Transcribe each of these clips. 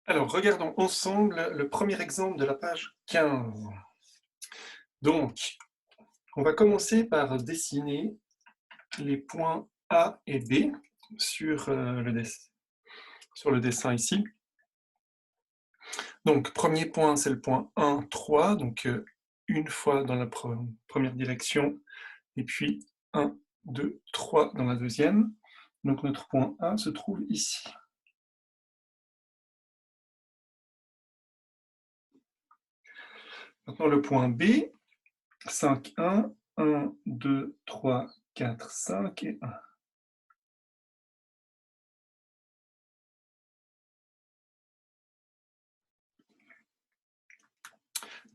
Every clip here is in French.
Alors, regardons ensemble le premier exemple de la page 15. Donc, on va commencer par dessiner les points A et B sur le dessin ici. Donc, premier point, c'est le point 1, 3, donc une fois dans la première direction, et puis 1, 2, 3 dans la deuxième. Donc, notre point A se trouve ici. Maintenant, le point B, 5, 1, 1, 2, 3, 4, 5 et 1.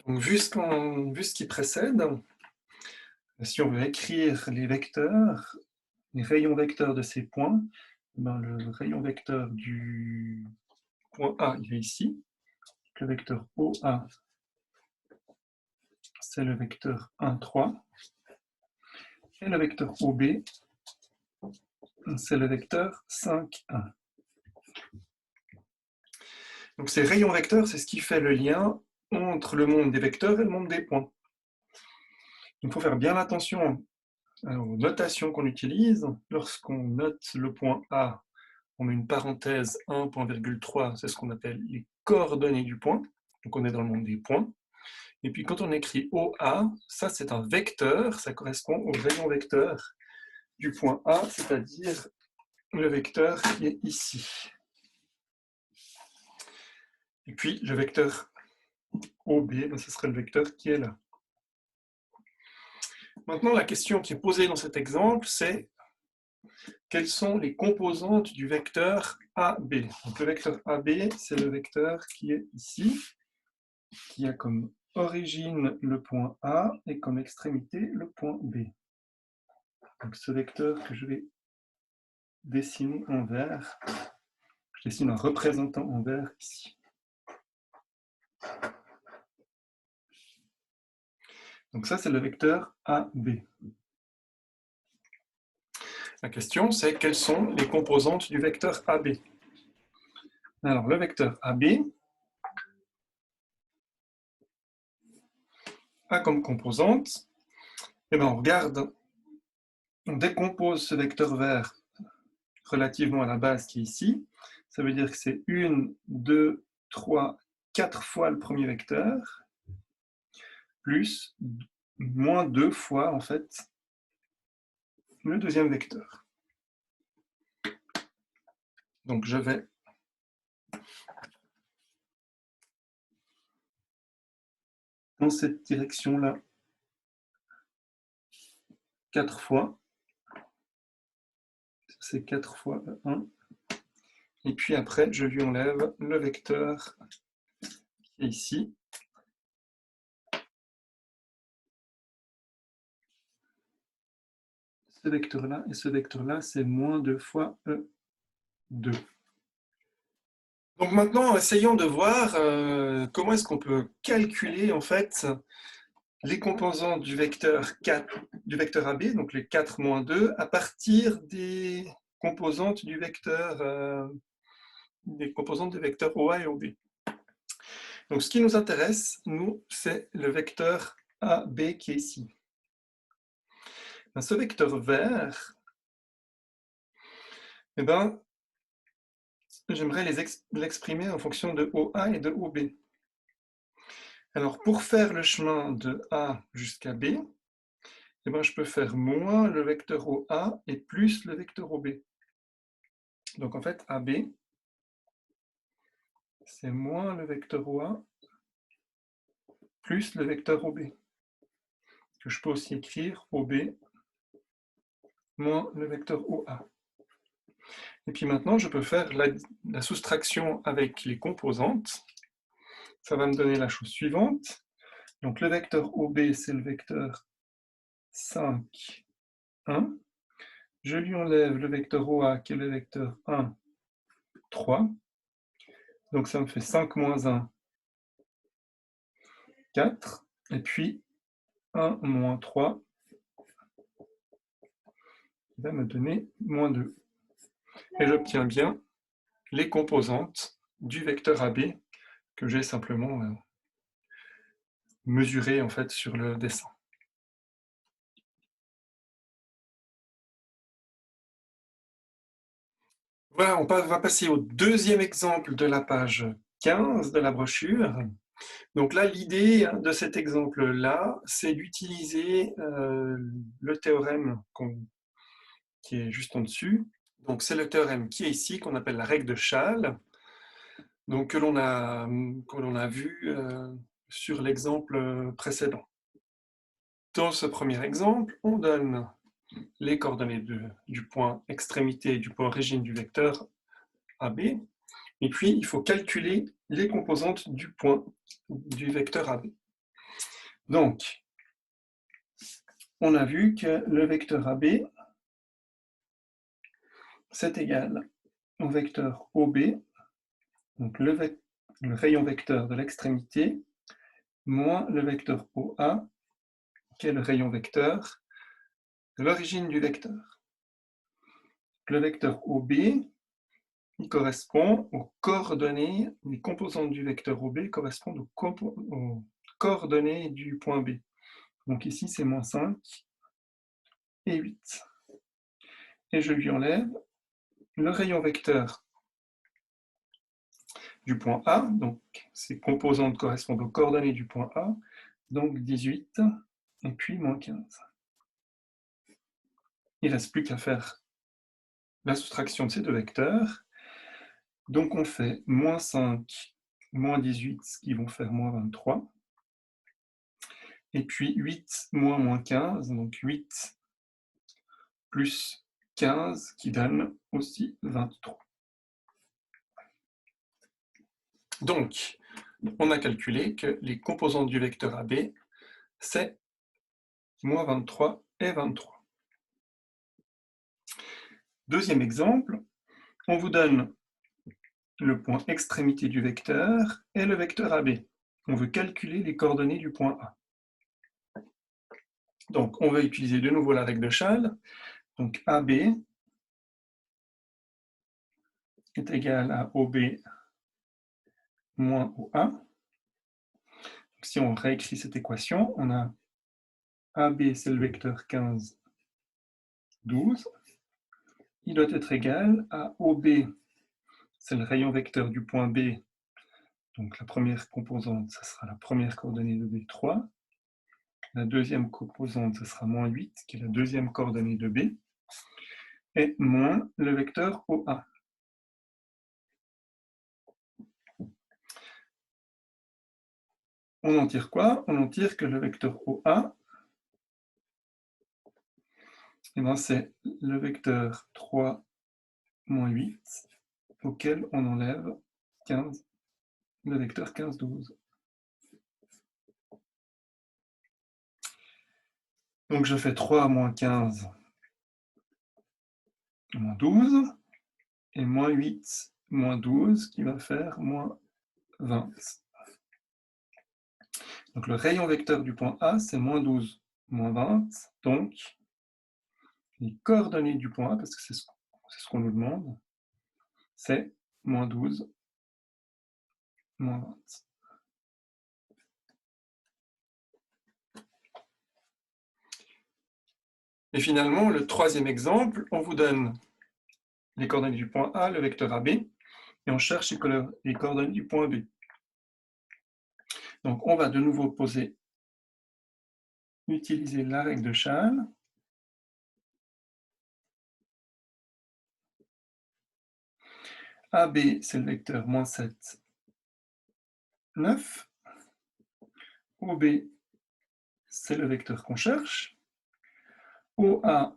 Donc, vu ce qui précède, si on veut écrire les vecteurs, les rayons vecteurs de ces points, le rayon vecteur du point A, il est ici. Le vecteur OA, c'est le vecteur 1, 3. Et le vecteur OB, c'est le vecteur 5, 1. Donc ces rayons vecteurs, c'est ce qui fait le lien entre le monde des vecteurs et le monde des points. Il faut faire bien attention aux notations qu'on utilise. Lorsqu'on note le point A, on met une parenthèse 1.3, c'est ce qu'on appelle les coordonnées du point. Donc on est dans le monde des points. Et puis quand on écrit OA, ça c'est un vecteur, ça correspond au rayon vecteur du point A, c'est-à-dire le vecteur qui est ici. Et puis le vecteur OB, ce serait le vecteur qui est là. Maintenant, la question qui est posée dans cet exemple, c'est quelles sont les composantes du vecteur AB. Donc le vecteur AB, c'est le vecteur qui est ici, qui a comme origine le point A et comme extrémité le point B. Donc ce vecteur que je vais dessiner en vert, je dessine un représentant en vert ici. Donc ça, c'est le vecteur AB. La question, c'est quelles sont les composantes du vecteur AB. Alors, le vecteur AB a comme composante, on regarde, on décompose ce vecteur vert relativement à la base qui est ici. Ça veut dire que c'est 1, 2, 3, 4 fois le premier vecteur, plus moins 2 fois, en fait, le deuxième vecteur. Donc, je vais dans cette direction-là 4 fois. C'est 4 fois 1. Et puis après, je lui enlève le vecteur qui est ici. Ce vecteur-là et ce vecteur-là, c'est moins 2 fois E2. Donc maintenant, essayons de voir comment est-ce qu'on peut calculer en fait les composantes du vecteur AB, donc les 4 moins 2, à partir des composantes du vecteur, OA et OB. Donc ce qui nous intéresse, nous, c'est le vecteur AB qui est ici. Ce vecteur vert, j'aimerais l'exprimer en fonction de OA et de OB. Alors, pour faire le chemin de A jusqu'à B, je peux faire moins le vecteur OA et plus le vecteur OB. Donc, en fait, AB, c'est moins le vecteur OA plus le vecteur OB. Que je peux aussi écrire OB moins le vecteur OA. Et puis maintenant, je peux faire la soustraction avec les composantes. Ça va me donner la chose suivante. Donc le vecteur OB, c'est le vecteur 5, 1. Je lui enlève le vecteur OA, qui est le vecteur 1, 3. Donc ça me fait 5 moins 1, 4. Et puis 1 moins 3, va me donner moins 2. Et j'obtiens bien les composantes du vecteur AB que j'ai simplement mesuré en fait sur le dessin. Voilà, va passer au deuxième exemple de la page 15 de la brochure. Donc là, l'idée de cet exemple-là, c'est d'utiliser le théorème qui est juste en dessus. Donc c'est le théorème qui est ici, qu'on appelle la règle de Schall, donc que l'on a vu sur l'exemple précédent. Dans ce premier exemple, on donne les coordonnées du point extrémité et du point origine du vecteur AB, et puis il faut calculer les composantes du point du vecteur AB. Donc, on a vu que le vecteur AB, c'est égal au vecteur OB, donc le rayon vecteur de l'extrémité, moins le vecteur OA, qui est le rayon vecteur de l'origine du vecteur. Le vecteur OB, il correspond aux coordonnées, les composantes du vecteur OB correspondent aux coordonnées du point B. Donc ici, c'est moins 5 et 8. Et je lui enlève le rayon vecteur du point A, donc ces composantes correspondent aux coordonnées du point A, donc 18, et puis moins 15. Il ne reste plus qu'à faire la soustraction de ces deux vecteurs. Donc on fait moins 5, moins 18, ce qui vont faire moins 23. Et puis 8 moins 15, donc 8 plus 15, qui donne aussi 23. Donc, on a calculé que les composantes du vecteur AB, c'est moins 23 et 23. Deuxième exemple, on vous donne le point extrémité du vecteur et le vecteur AB. On veut calculer les coordonnées du point A. Donc, on va utiliser de nouveau la règle de Schall. Donc, AB est égal à OB moins OA. Donc, si on réécrit cette équation, on a AB, c'est le vecteur 15, 12. Il doit être égal à OB, c'est le rayon vecteur du point B. Donc, la première composante, ce sera la première coordonnée de B, 3. La deuxième composante, ce sera moins 8, qui est la deuxième coordonnée de B. Et moins le vecteur OA. On en tire quoi? On en tire que le vecteur OA, eh ben c'est le vecteur 3 moins 8, auquel on enlève 15, le vecteur 15, 12. Donc je fais 3 moins 15, moins 12, et moins 8, moins 12, qui va faire moins 20. Donc le rayon vecteur du point A, c'est moins 12, moins 20, donc les coordonnées du point A, parce que c'est ce qu'on nous demande, c'est moins 12, moins 20. Et finalement, le troisième exemple, on vous donne les coordonnées du point A, le vecteur AB, et on cherche les coordonnées du point B. Donc on va de nouveau utiliser la règle de Schall. AB, c'est le vecteur moins 7, 9. OB, c'est le vecteur qu'on cherche. OA,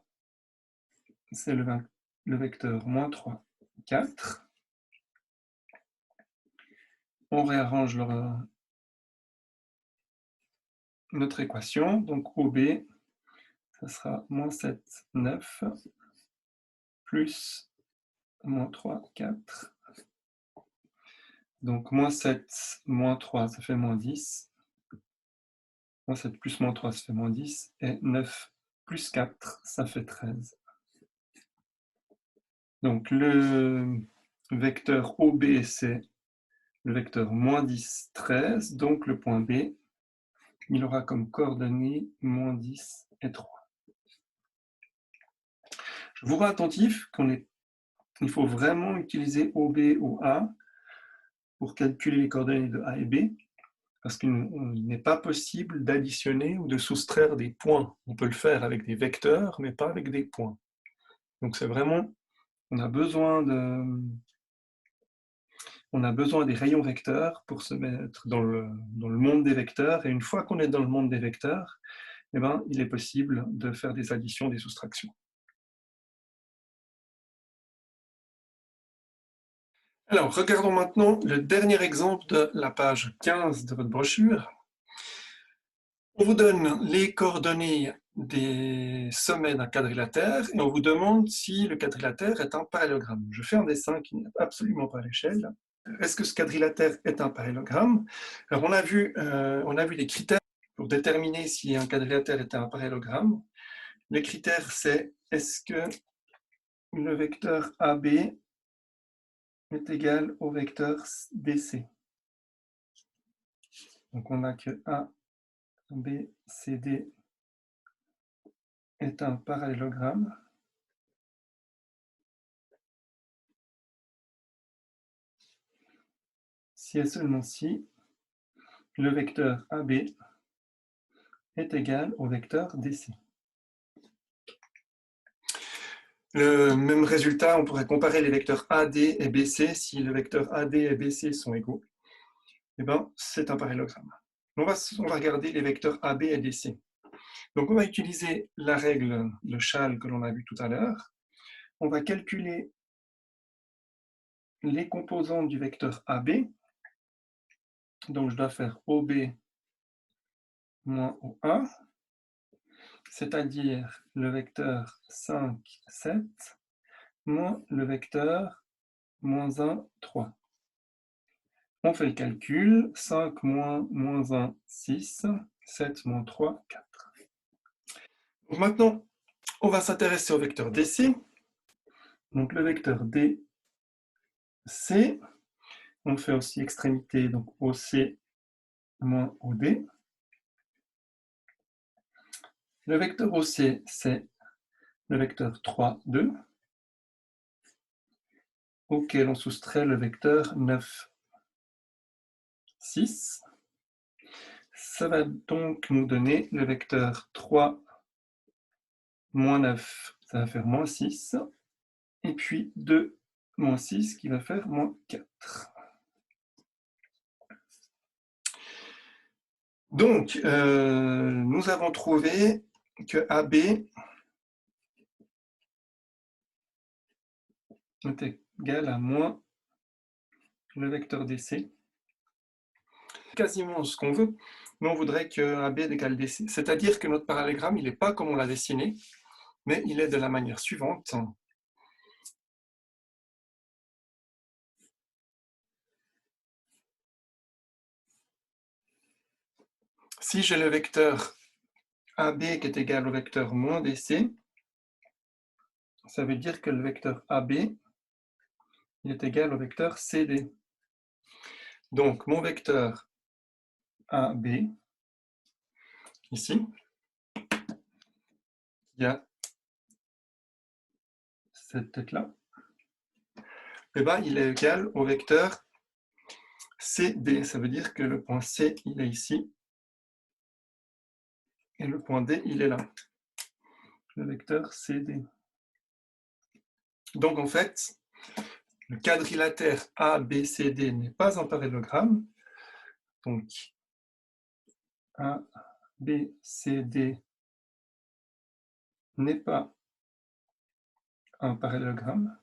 c'est le vecteur moins 3, 4. On réarrange notre équation. Donc OB, ça sera moins 7, 9, plus moins 3, 4. Donc moins 7, moins 3, ça fait moins 10. Moins 7 plus moins 3, ça fait moins 10. Et 9 plus 4, ça fait 13. Donc le vecteur OB, c'est le vecteur moins 10, 13, donc le point B, il aura comme coordonnées moins 10 et 3. Je vous rends attentif qu'il faut vraiment utiliser OB ou A pour calculer les coordonnées de A et B, parce qu'il n'est pas possible d'additionner ou de soustraire des points. On peut le faire avec des vecteurs, mais pas avec des points. Donc c'est vraiment, on a besoin des rayons vecteurs pour se mettre dans le monde des vecteurs, et une fois qu'on est dans le monde des vecteurs, eh ben, il est possible de faire des additions, des soustractions. Alors, regardons maintenant le dernier exemple de la page 15 de votre brochure. On vous donne les coordonnées des sommets d'un quadrilatère et on vous demande si le quadrilatère est un parallélogramme. Je fais un dessin qui n'est absolument pas à l'échelle. Est-ce que ce quadrilatère est un parallélogramme? Alors, on a vu les critères pour déterminer si un quadrilatère est un parallélogramme. Les critères, c'est est-ce que le vecteur AB est égal au vecteur DC. Donc, on a que A, B, C, D est un parallélogramme. Si et seulement si le vecteur AB est égal au vecteur DC. Le même résultat, on pourrait comparer les vecteurs AD et BC. Si le vecteur AD et BC sont égaux, eh ben, c'est un parallélogramme. On va regarder les vecteurs AB et DC. Donc on va utiliser la règle de Schall que l'on a vue tout à l'heure. On va calculer les composantes du vecteur AB. Donc je dois faire OB moins OA, c'est-à-dire le vecteur 5, 7, moins le vecteur moins 1, 3. On fait le calcul, 5 moins moins 1, 6, 7 moins 3, 4. Donc maintenant, on va s'intéresser au vecteur DC. Donc le vecteur DC, on fait aussi extrémité, donc OC moins OD. Le vecteur OC, c'est le vecteur 3, 2, auquel on soustrait le vecteur 9, 6. Ça va donc nous donner le vecteur 3 moins 9, ça va faire moins 6. Et puis 2 moins 6 qui va faire moins 4. Donc, nous avons trouvé que AB est égal à moins le vecteur DC. Quasiment ce qu'on veut, mais on voudrait que AB est égal à DC. C'est-à-dire que notre parallélogramme, il n'est pas comme on l'a dessiné, mais il est de la manière suivante. Si j'ai le vecteur AB qui est égal au vecteur moins DC, ça veut dire que le vecteur AB il est égal au vecteur CD. Donc, mon vecteur AB, ici, il y a cette tête-là, eh ben, il est égal au vecteur CD. Ça veut dire que le point C, il est ici, et le point D, il est là. Le vecteur CD. Donc, en fait, le quadrilatère ABCD n'est pas un parallélogramme. Donc, ABCD n'est pas un parallélogramme.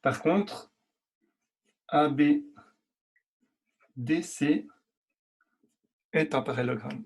Par contre, ABDC est un parallélogramme.